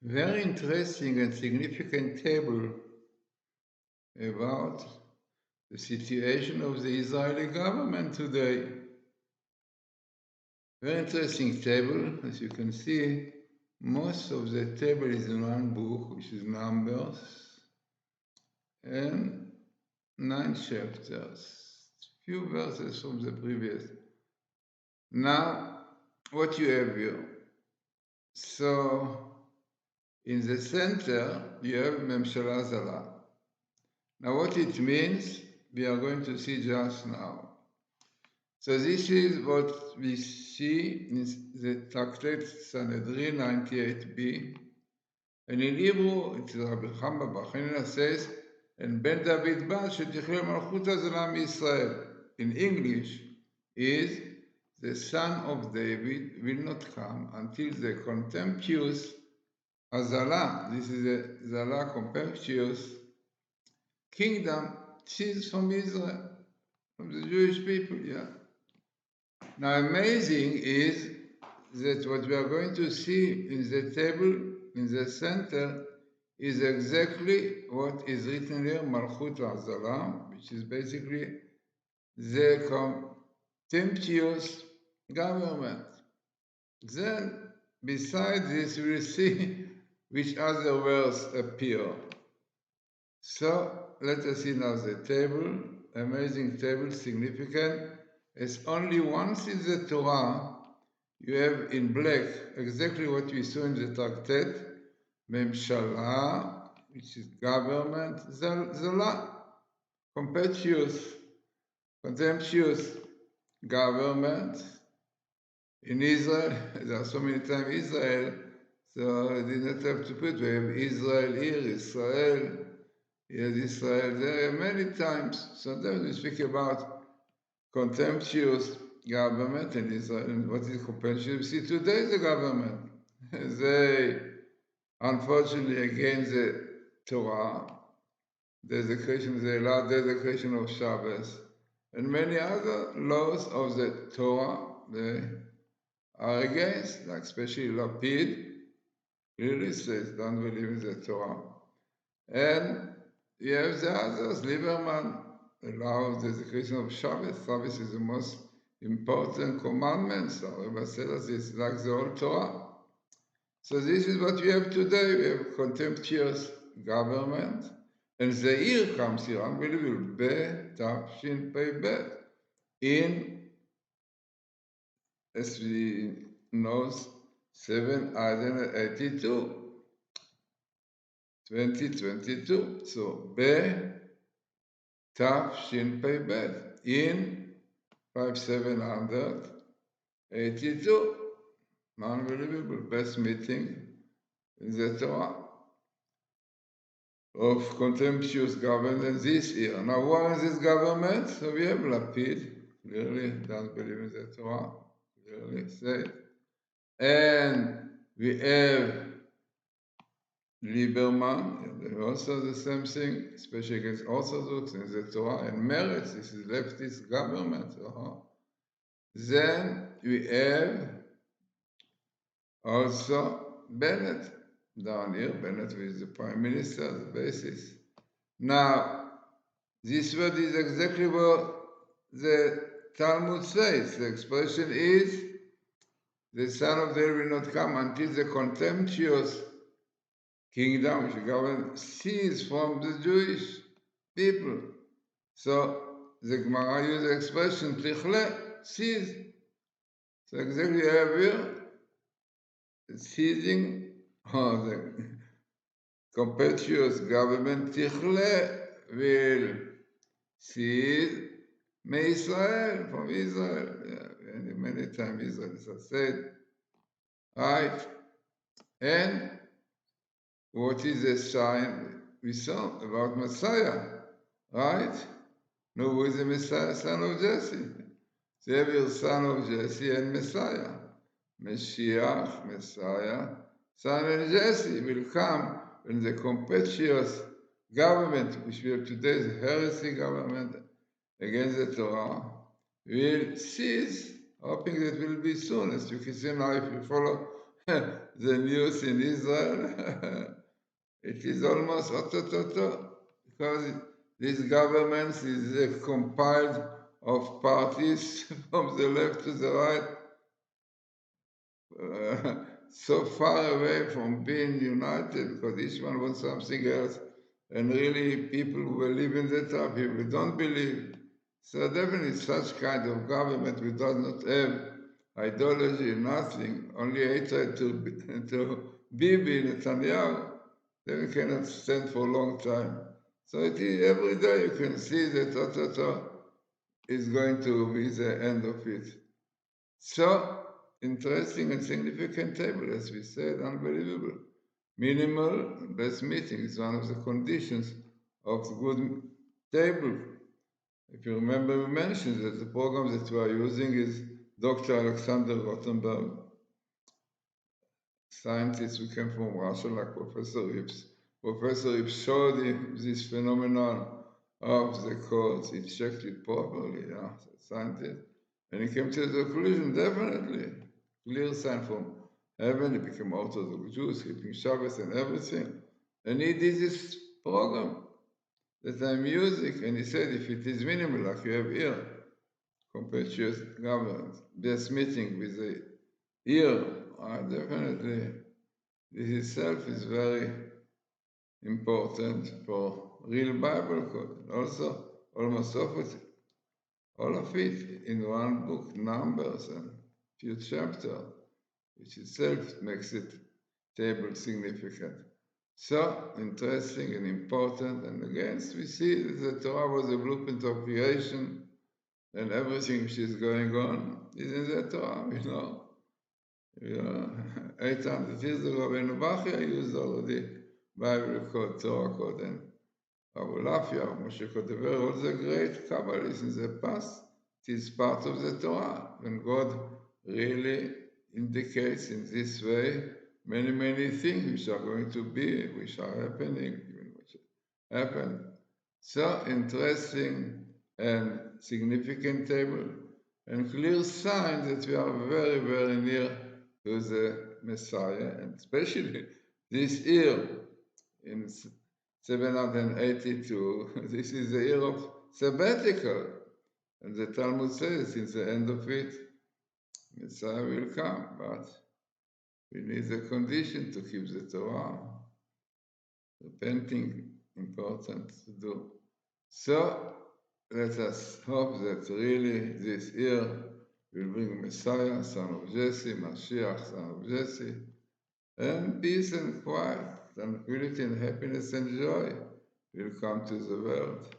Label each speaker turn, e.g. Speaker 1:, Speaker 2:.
Speaker 1: Very interesting and significant table about the situation of the Israeli government today. Very interesting table. As you can see, most of the table is in one book, which is Numbers, and 9 chapters. Few verses from the previous. Now, what you have here. So, in the center, you have Memshala Zala. Now, what it means, we are going to see just now. So this is what we see in the Tractate Sanhedrin 98b. And in Hebrew, it's Rabbi Chamba Bar Chanina says, and Ben David ba shetichle malchut hazalam Israel. In English, is the son of David will not come until the contemptuous Hazala, this is a Zala contemptuous kingdom, cease from Israel, from the Jewish people, yeah. Now, amazing is that what we are going to see in the table in the center is exactly what is written here, Malchut Hazalam, which is basically the contemptuous government. Then, besides this, we will see which other words appear. So, let us see now the table, amazing table, significant. As only once in the Torah, you have in black exactly what we saw in the Tractate, Memshala, which is government, Zala, contemptuous government. In Israel, there are so many times Israel, so I did not have to put, we have Israel here, Israel, yes, Israel there, many times. Sometimes we speak about contemptuous government in Israel, and what is contemptuous? See, today the government, they, unfortunately, against the Torah, desecration, they allow desecration of Shabbos, and many other laws of the Torah, they are against, like especially Lapid, clearly says, don't believe in the Torah. And you have the others, Lieberman allows the desecration of Shabbos. Shabbos is the most important commandment. So Rabbi says it's like the whole Torah. So this is what we have today. We have contemptuous government. And the year comes here, unbelievable, Tafshin Pei Bet. In, as we know, 782. 2022. So, Be Taf Shin Pei Bet in 5782. Unbelievable, best meeting in the Torah of contemptuous government this year. Now, what is this government? So we have Lapid, clearly doesn't believe in the Torah, clearly said. And we have Lieberman, also the same thing, especially against Orthodox in the Torah, and Meretz, this is leftist government. Then we have also Bennett down here. Bennett is the prime minister, the basis. Now, this word is exactly what the Talmud says. The expression is, the son of David will not come until the contemptuous kingdom, which government, cease from the Jewish people. So the Gemara uses the expression tichle, cease. So exactly have here, seizing the contemptuous government tichle will cease Israel, from Israel. Yeah, many times Israel is said, right? And what is the sign we saw about Messiah, right? No, who is the Messiah, son of Jesse? Savior, son of Jesse, and Messiah. Mashiach, Messiah, son of Jesse, will come when the contemptuous government, which we have today, the heresy government against the Torah, will cease, hoping that will be soon. As you can see now, if you follow the news in Israel. It is almost because this government is compiled of parties from the left to the right, so far away from being united because each one wants something else. And really, people who believe in the Torah, people who don't believe. So definitely such kind of government which does not have ideology, nothing, only hatred to Bibi, Netanyahu, then we cannot stand for a long time. So it is, every day you can see that is going to be the end of it. So interesting and significant table, as we said, unbelievable. Minimal best meeting is one of the conditions of the good table. If you remember, we mentioned that the program that we are using is Dr. Alexander Rothenberg, scientist who came from Russia, like Professor Rips. Professor Rips showed him this phenomenon of the codes. He checked it properly, scientist. And he came to the conclusion, definitely, clear sign from heaven. He became Orthodox Jews, keeping Shabbos and everything. And he did this program that I'm using. And he said, if it is minimal, like you have here, compared to government, best meeting with the ear, definitely this itself is very important for real Bible code. Also, almost all of it in one book, Numbers and few chapters, which itself makes it table significant. So interesting and important. And again, we see that the Torah was a blueprint of creation, and everything which is going on is in the Torah, Yeah, 800 years ago, Rabbeinu Bachya used already Bible code, Torah code, and Rabbi Lafia, Moshe Kodever, all the great Kabbalists in the past, it is part of the Torah. When God really indicates in this way many, many things which are going to be, which are happening, even which happened. So interesting and significant table, and clear sign that we are very, very near to the Messiah, and especially this year in 782, this is the year of sabbatical. And the Talmud says, in the end of it, Messiah will come, but we need the condition to keep the Torah. Repenting, important to do. So, let us hope that really this year will bring Messiah, son of Jesse, Mashiach, son of Jesse, and peace and quiet, tranquility and happiness and joy will come to the world.